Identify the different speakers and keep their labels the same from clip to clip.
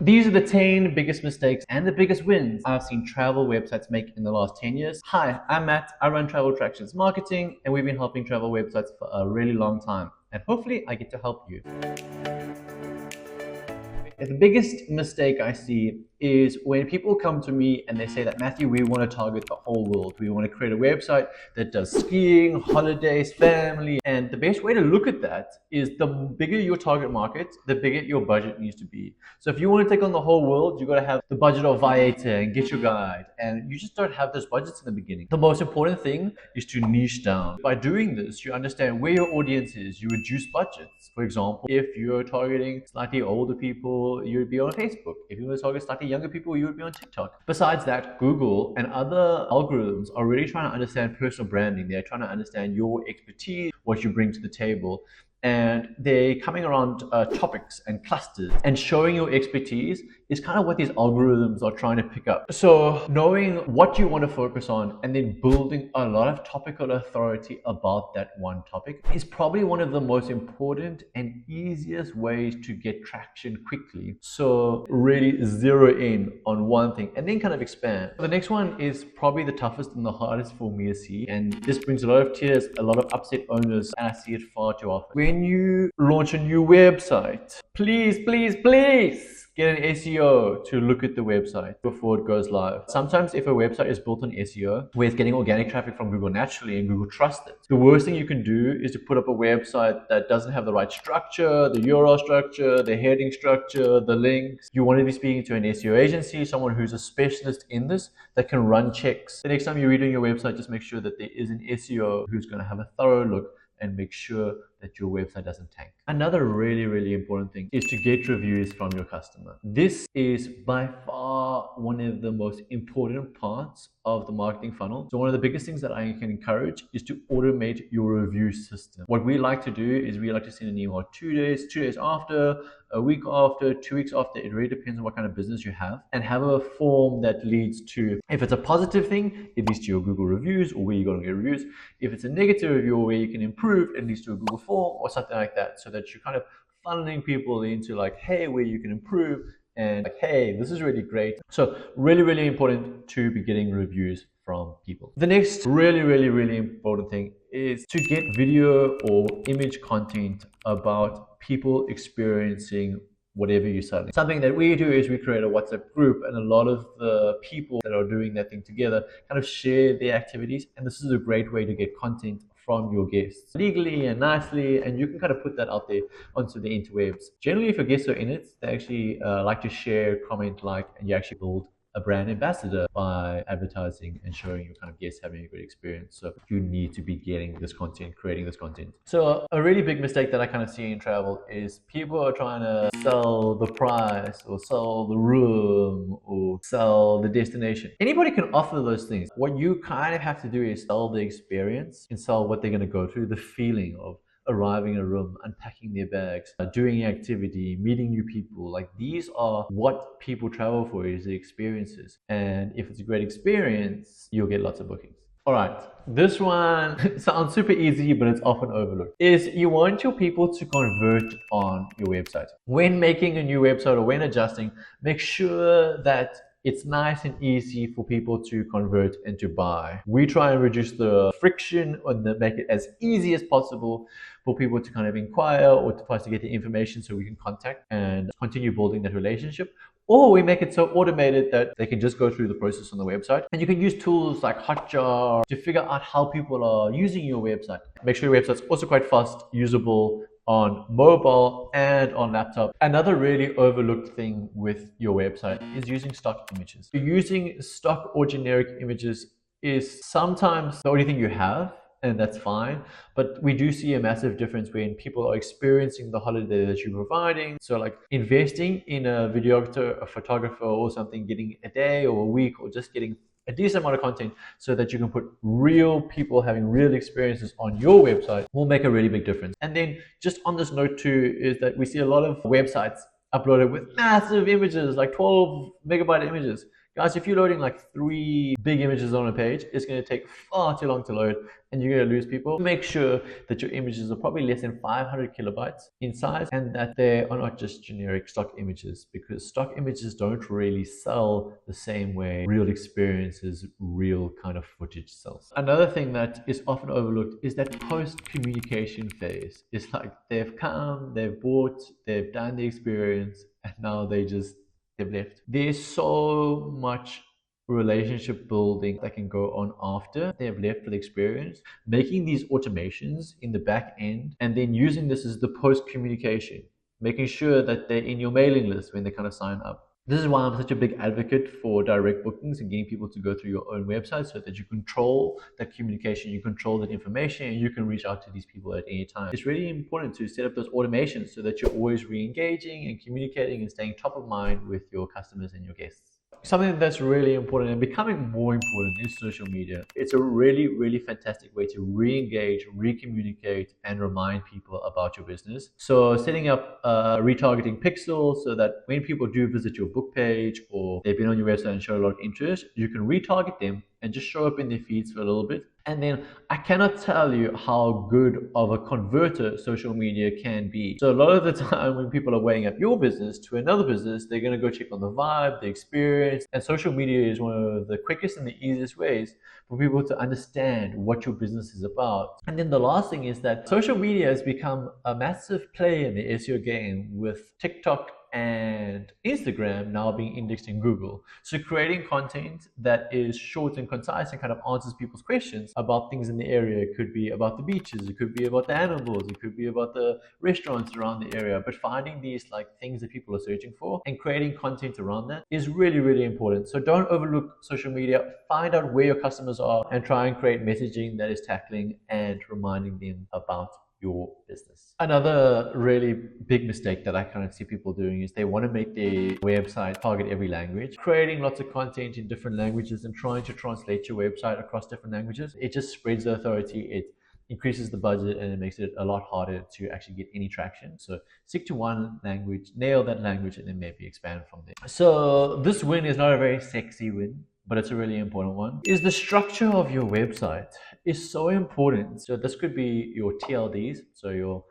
Speaker 1: These are the 10 biggest mistakes and the biggest wins I've seen travel websites make in the last 10 years. Hi, I'm Matt. I run Travel Attractions Marketing, and we've been helping travel websites for a really long time. And hopefully I get to help you. The biggest mistake I see is when people come to me and they say that, Matthew, we want to target the whole world. We want to create a website that does skiing, holidays, family. And the best way to look at that is the bigger your target market, the bigger your budget needs to be. So if you want to take on the whole world, you got to have the budget of Viator and Get Your Guide. And you just don't have those budgets in the beginning. The most important thing is to niche down. By doing this, you understand where your audience is. You reduce budgets. For example, if you're targeting slightly older people, you would be on Facebook. If you want to target slightly younger people, you would be on TikTok. Besides that, Google and other algorithms are really trying to understand personal branding. They're trying to understand your expertise, what you bring to the table. And they're coming around topics and clusters, and showing your expertise is kind of what these algorithms are trying to pick up. So knowing what you want to focus on and then building a lot of topical authority about that one topic is probably one of the most important and easiest ways to get traction quickly. So really zero in on one thing and then kind of expand. The next one is probably the toughest and the hardest for me to see, and this brings a lot of tears, a lot of upset owners, and I see it far too often. When you launch a new website, please get an SEO to look at the website before it goes live. Sometimes if a website is built on SEO, where it's getting organic traffic from Google naturally and Google trusts it, the worst thing you can do is to put up a website that doesn't have the right structure, the URL structure, the heading structure, the links. You want to be speaking to an SEO agency, someone who's a specialist in this that can run checks. The next time you're redoing your website, just make sure that there is an SEO who's going to have a thorough look and make sure that your website doesn't tank. Another really important thing is to get reviews from your customer. This is by far one of the most important parts of the marketing funnel. So one of the biggest things that I can encourage is to automate your review system. What we like to do is we like to send an email 2 days after, a week after, 2 weeks after. It really depends on what kind of business you have, and have a form that leads to, if it's a positive thing, it leads to your Google reviews or where you're going to get reviews. If it's a negative review or where you can improve, it leads to a Google form or something like that, so that you're kind of funneling people into like, hey, where you can improve, and like, hey, this is really great. So really important to be getting reviews from people. The next really important thing is to get video or image content about people experiencing whatever you're selling. Something that we do is we create a WhatsApp group, and a lot of the people that are doing that thing together kind of share their activities, and this is a great way to get content from your guests legally and nicely, and you can kind of put that out there onto the interwebs. Generally, if your guests are in it, they actually like to share, comment, like, and you actually build a brand ambassador by advertising and showing your kind of guests having a great experience. So you need to be getting this content, creating this content. So a really big mistake that I kind of see in travel is people are trying to sell the price or sell the room or sell the destination. Anybody can offer those things. What you kind of have to do is sell the experience and sell what they're going to go through, the feeling of arriving in a room, unpacking their bags, doing activity, meeting new people. Like, these are what people travel for, is the experiences. And if it's a great experience, you'll get lots of bookings. All right, this one sounds super easy, but it's often overlooked, is you want your people to convert on your website. When making a new website or when adjusting, make sure that it's nice and easy for people to convert and to buy. We try and reduce the friction and make it as easy as possible for people to kind of inquire or for us to get the information so we can contact and continue building that relationship. Or we make it so automated that they can just go through the process on the website. And you can use tools like Hotjar to figure out how people are using your website. Make sure your website's also quite fast, usable on mobile and on laptop. Another really overlooked thing with your website is using stock images. Using stock or generic images is sometimes the only thing you have, and that's fine. But we do see a massive difference when people are experiencing the holiday that you're providing. So like investing in a videographer, a photographer or something, getting a day or a week, or just getting a decent amount of content so that you can put real people having real experiences on your website will make a really big difference. And then just on this note too, is that we see a lot of websites uploaded with massive images, like 12 megabyte images. Guys, if you're loading like 3 big images on a page, it's going to take far too long to load and you're going to lose people. Make sure that your images are probably less than 500 kilobytes in size and that they are not just generic stock images, because stock images don't really sell the same way real experiences, real kind of footage sells. Another thing that is often overlooked is that post-communication phase. It's like they've come, they've bought, they've done the experience, and now they've left. There's so much relationship building that can go on after they've left for the experience, making these automations in the back end and then using this as the post communication, making sure that they're in your mailing list when they kind of sign up. This is why I'm such a big advocate for direct bookings and getting people to go through your own website, so that you control that communication, you control that information, and you can reach out to these people at any time. It's really important to set up those automations so that you're always re-engaging and communicating and staying top of mind with your customers and your guests. Something that's really important and becoming more important is social media. It's a really, really fantastic way to re-engage, re-communicate, and remind people about your business. So setting up retargeting pixels so that when people do visit your book page or they've been on your website and show a lot of interest, you can retarget them and just show up in their feeds for a little bit. And then I cannot tell you how good of a converter social media can be. So a lot of the time when people are weighing up your business to another business, they're going to go check on the vibe, the experience, and social media is one of the quickest and the easiest ways for people to understand what your business is about. And then the last thing is that social media has become a massive play in the SEO game, with TikTok and Instagram now being indexed in Google. So creating content that is short and concise and kind of answers people's questions about things in the area. It could be about the beaches, it could be about the animals, it could be about the restaurants around the area, but finding these like things that people are searching for and creating content around that is really, really important. So don't overlook social media. Find out where your customers are and try and create messaging that is tackling and reminding them about your business. Another really big mistake that I kind of see people doing is they want to make their website target every language. Creating lots of content in different languages and trying to translate your website across different languages, it just spreads the authority, it increases the budget, and it makes it a lot harder to actually get any traction. So stick to one language, nail that language, and then maybe expand from there. So this win is not a very sexy win, but it's a really important one, is the structure of your website is so important. So this could be your TLDs, so your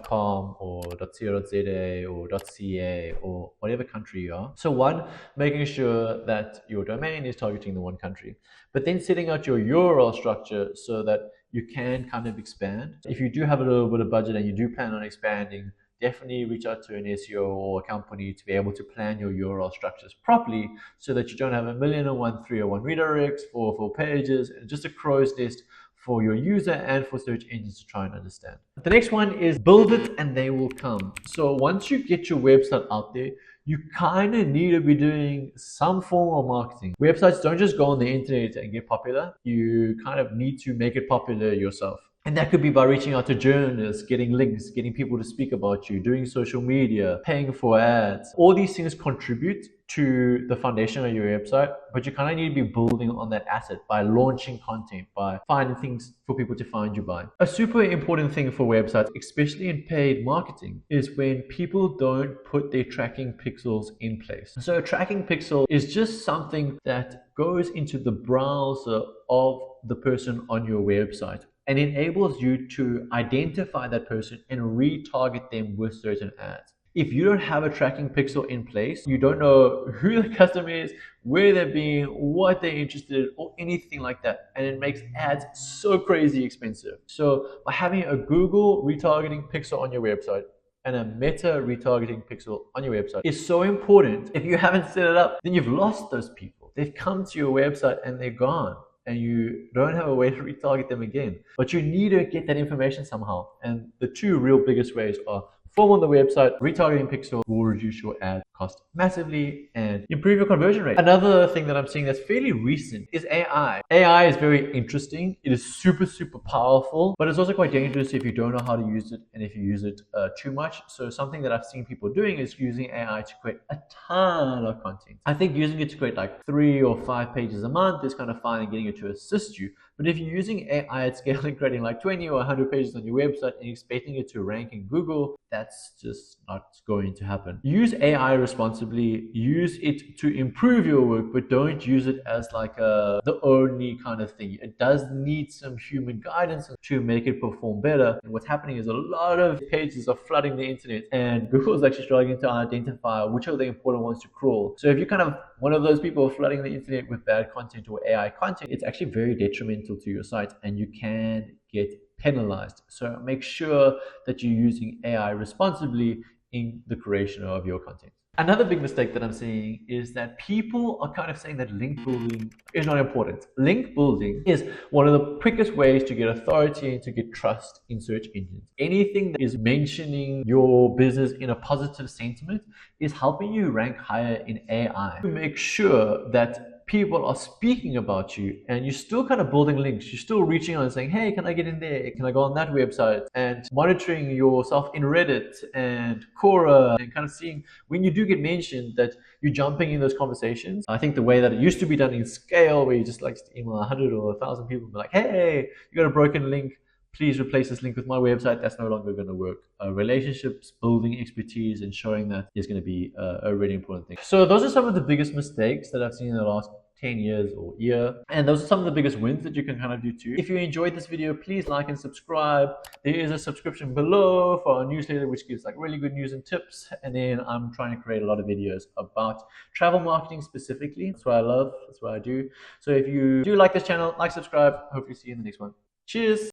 Speaker 1: .com or .co.za or .ca or whatever country you are. So one, making sure that your domain is targeting the one country, but then setting out your URL structure so that you can kind of expand. If you do have a little bit of budget and you do plan on expanding, definitely reach out to an SEO or a company to be able to plan your URL structures properly so that you don't have 1,000,001 301 redirects for pages and just a crow's nest for your user and for search engines to try and understand. The next one is build it and they will come. So once you get your website out there, you kind of need to be doing some form of marketing. Websites don't just go on the internet and get popular. You kind of need to make it popular yourself. And that could be by reaching out to journalists, getting links, getting people to speak about you, doing social media, paying for ads. All these things contribute to the foundation of your website, but you kind of need to be building on that asset by launching content, by finding things for people to find you by. A super important thing for websites, especially in paid marketing, is when people don't put their tracking pixels in place. So a tracking pixel is just something that goes into the browser of the person on your website and enables you to identify that person and retarget them with certain ads. If you don't have a tracking pixel in place, you don't know who the customer is, where they're being, what they're interested in, or anything like that. And it makes ads so crazy expensive. So by having a Google retargeting pixel on your website and a Meta retargeting pixel on your website is so important. If you haven't set it up, then you've lost those people. They've come to your website and they're gone, and you don't have a way to retarget them again. But you need to get that information somehow. And the two real biggest ways are form on the website. Retargeting pixel will reduce your ad cost massively and improve your conversion rate. Another thing that I'm seeing that's fairly recent is AI. AI is very interesting. It is super, super powerful, but it's also quite dangerous if you don't know how to use it and if you use it too much. So something that I've seen people doing is using AI to create a ton of content. I think using it to create like 3 or 5 pages a month is kind of fine and getting it to assist you. But if you're using AI at scale and creating like 20 or 100 pages on your website and expecting it to rank in Google, that's just not going to happen. Use AI responsibly, use it to improve your work, but don't use it as like the only kind of thing. It does need some human guidance to make it perform better. And what's happening is a lot of pages are flooding the internet, and Google is actually struggling to identify which are the important ones to crawl. So if you're kind of one of those people flooding the internet with bad content or AI content, it's actually very detrimental to your site, and you can get penalized. So make sure that you're using AI responsibly in the creation of your content. Another big mistake that I'm seeing is that people are kind of saying that link building is not important. Link building is one of the quickest ways to get authority and to get trust in search engines. Anything that is mentioning your business in a positive sentiment is helping you rank higher in AI. Make sure that people are speaking about you and you're still kind of building links. You're still reaching out and saying, hey, can I get in there? Can I go on that website? And monitoring yourself in Reddit and Quora, and kind of seeing when you do get mentioned that you're jumping in those conversations. I think the way that it used to be done in scale, where you just like to email 100 or 1,000 people and be like, hey, you got a broken link, please replace this link with my website. That's no longer going to work. Relationships, building expertise, and showing that is going to be a really important thing. So those are some of the biggest mistakes that I've seen in the last 10 years or year. And those are some of the biggest wins that you can kind of do too. If you enjoyed this video, please like and subscribe. There is a subscription below for our newsletter, which gives like really good news and tips. And then I'm trying to create a lot of videos about travel marketing specifically. That's what I love. That's what I do. So if you do like this channel, like, subscribe. Hopefully see you in the next one. Cheers.